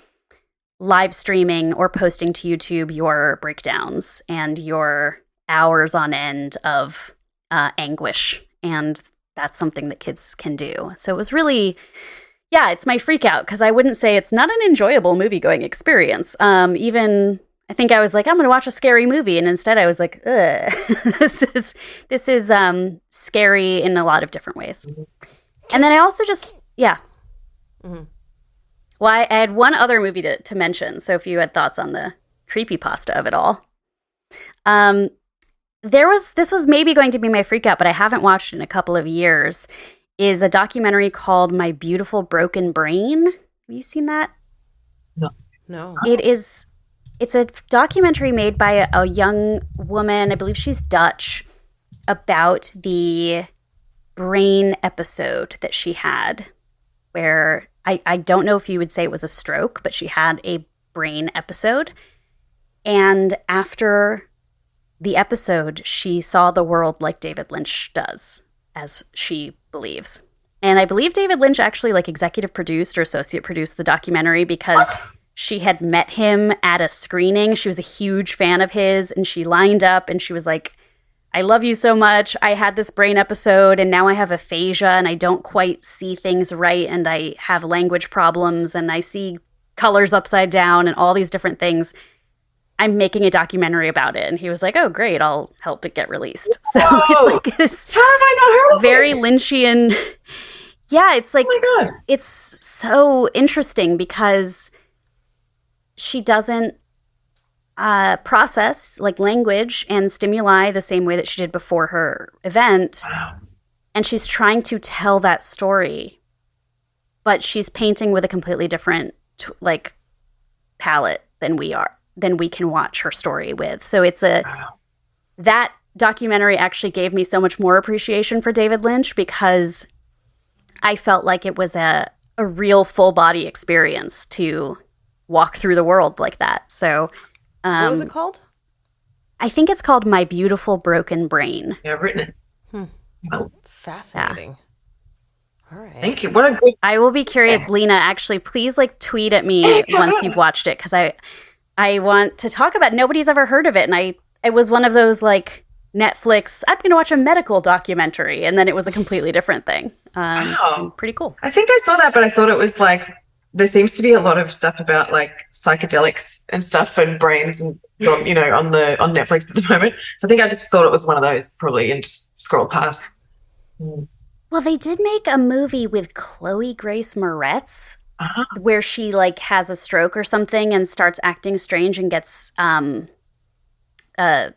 S2: live streaming or posting to YouTube your breakdowns and your hours on end of anguish. And that's something that kids can do. So it was really, yeah, it's my freak out, because I wouldn't say it's not an enjoyable movie-going experience. Even, I think I was like, I'm going to watch a scary movie. And instead I was like, ugh, this is scary in a lot of different ways. And then I also just, yeah. Mm-hmm. Well, I had one other movie to mention. So if you had thoughts on the creepypasta of it all. This was maybe going to be my freak out, but I haven't watched it in a couple of years, is a documentary called My Beautiful Broken Brain. Have you seen that?
S1: No.
S2: It's a documentary made by a young woman, I believe she's Dutch, about the brain episode that she had, where I don't know if you would say it was a stroke, but she had a brain episode. And after the episode, she saw the world like David Lynch does, as she believes. And I believe David Lynch actually like executive produced or associate produced the documentary because she had met him at a screening. She was a huge fan of his, and she lined up and she was like, I love you so much. I had this brain episode and now I have aphasia and I don't quite see things right and I have language problems and I see colors upside down and all these different things. I'm making a documentary about it. And he was like, oh, great. I'll help it get released. So it's like this
S7: How have I not heard of
S2: very
S7: this?
S2: Lynchian. Yeah, it's like,
S7: Oh my God.
S2: it's so interesting because she doesn't process like language and stimuli the same way that she did before her event.
S7: Wow.
S2: And she's trying to tell that story, but she's painting with a completely different like palette than we can watch her story with. So it's that documentary actually gave me so much more appreciation for David Lynch because I felt like it was a real full body experience to walk through the world like that. So
S1: what was it called?
S2: I think it's called My Beautiful Broken Brain.
S7: Yeah, I've written it. Oh,
S1: Fascinating. All right.
S7: thank you. What a good.
S2: I will be curious, Leena, actually, please like tweet at me once you've watched it, because I want to talk about it. Nobody's ever heard of it. And it was one of those like Netflix, I'm going to watch a medical documentary. And then it was a completely different thing.
S7: Wow.
S2: Pretty cool.
S7: I think I saw that, but I thought it was like, there seems to be a lot of stuff about like psychedelics and stuff and brains and, you know, on Netflix at the moment. So I think I just thought it was one of those probably and just scrolled past.
S2: Well, they did make a movie with Chloe Grace Moretz where she like has a stroke or something and starts acting strange and gets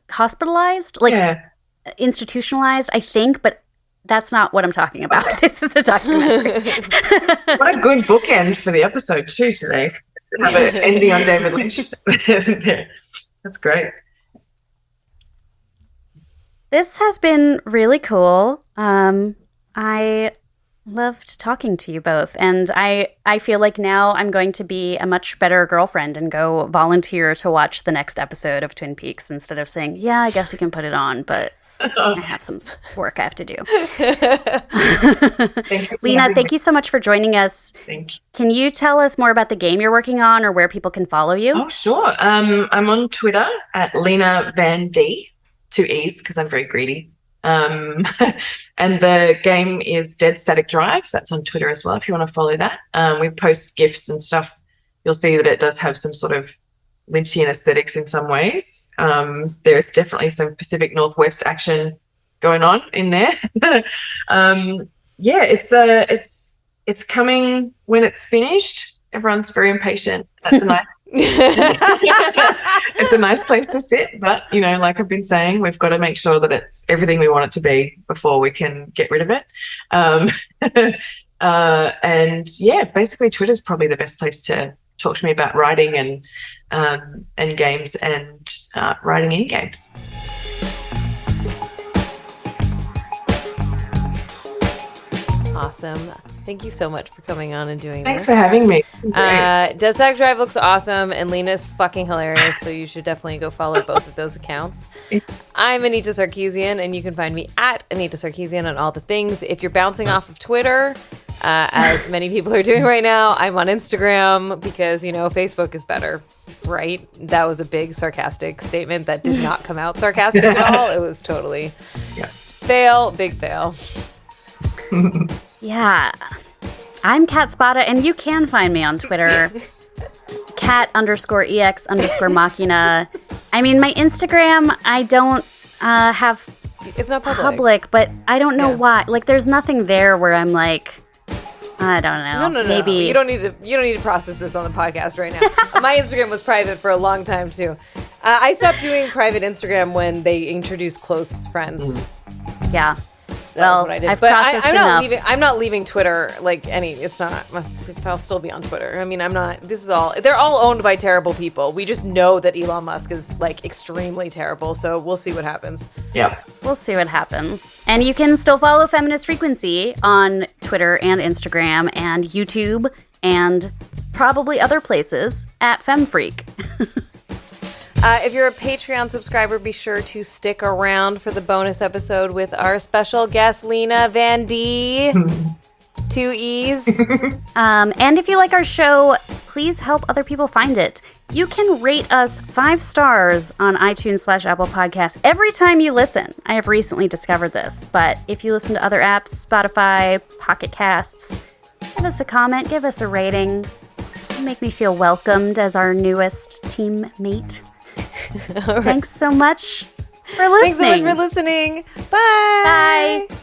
S2: hospitalized, like institutionalized, I think, but that's not what I'm talking about. This is a documentary.
S7: What a good bookend for the episode too today. Have it ending on David Lynch. That's great.
S2: This has been really cool. I loved talking to you both. And I feel like now I'm going to be a much better girlfriend and go volunteer to watch the next episode of Twin Peaks instead of saying, yeah, I guess you can put it on, but I have some work I have to do.
S7: Thank you.
S2: Leena, thank you so much for joining us.
S7: Thank you.
S2: Can you tell us more about the game you're working on or where people can follow you?
S7: Oh, sure. I'm on Twitter at Leena van D, 2 E's because I'm very greedy. And the game is Dead Static Drive. So that's on Twitter as well if you want to follow that. We post GIFs and stuff. You'll see that it does have some sort of Lynchian aesthetics in some ways. There's definitely some Pacific Northwest action going on in there. Yeah, it's coming when it's finished. Everyone's very impatient. That's a nice it's a nice place to sit, but you know, like I've been saying, we've got to make sure that it's everything we want it to be before we can get rid of it. And yeah, basically Twitter's probably the best place to talk to me about writing and games and writing in games.
S1: Awesome. Thank you so much for coming on and doing
S7: Thanks
S1: this.
S7: for having me.
S1: Dead Static Drive looks awesome, and Leena's fucking hilarious, so you should definitely go follow both of those accounts. I'm Anita Sarkeesian, and you can find me at Anita Sarkeesian on all the things. If you're bouncing off of Twitter, as many people are doing right now, I'm on Instagram because, you know, Facebook is better, right? That was a big sarcastic statement that did not come out sarcastic at all. It was totally fail, big fail.
S2: Yeah. I'm Kat Spada, and you can find me on Twitter. Kat_EX_Machina. I mean, my Instagram, I don't have
S1: It's not
S2: public, but I don't know why. Like, there's nothing there where I'm like, I don't know.
S1: No.
S2: Maybe
S1: You don't need to process this on the podcast right now. My Instagram was private for a long time too. I stopped doing private Instagram when they introduced close friends.
S2: Yeah.
S1: That's what I did.
S2: I've
S1: But
S2: processed
S1: I'm not
S2: enough.
S1: leaving. I'm not leaving Twitter. Like it's not. I'll still be on Twitter. I mean, I'm not. This is all. They're all owned by terrible people. We just know that Elon Musk is like extremely terrible. So we'll see what happens.
S7: Yeah.
S2: We'll see what happens. And you can still follow Feminist Frequency on Twitter and Instagram and YouTube and probably other places at FemFreak.
S1: If you're a Patreon subscriber, be sure to stick around for the bonus episode with our special guest, Leena van D. 2 E's.
S2: And if you like our show, please help other people find it. You can rate us 5 stars on iTunes/Apple Podcasts every time you listen. I have recently discovered this, but if you listen to other apps, Spotify, Pocket Casts, give us a comment, give us a rating. Make me feel welcomed as our newest teammate.
S1: Right.
S2: Thanks so much for listening.
S1: Thanks so much for listening. Bye.
S2: Bye.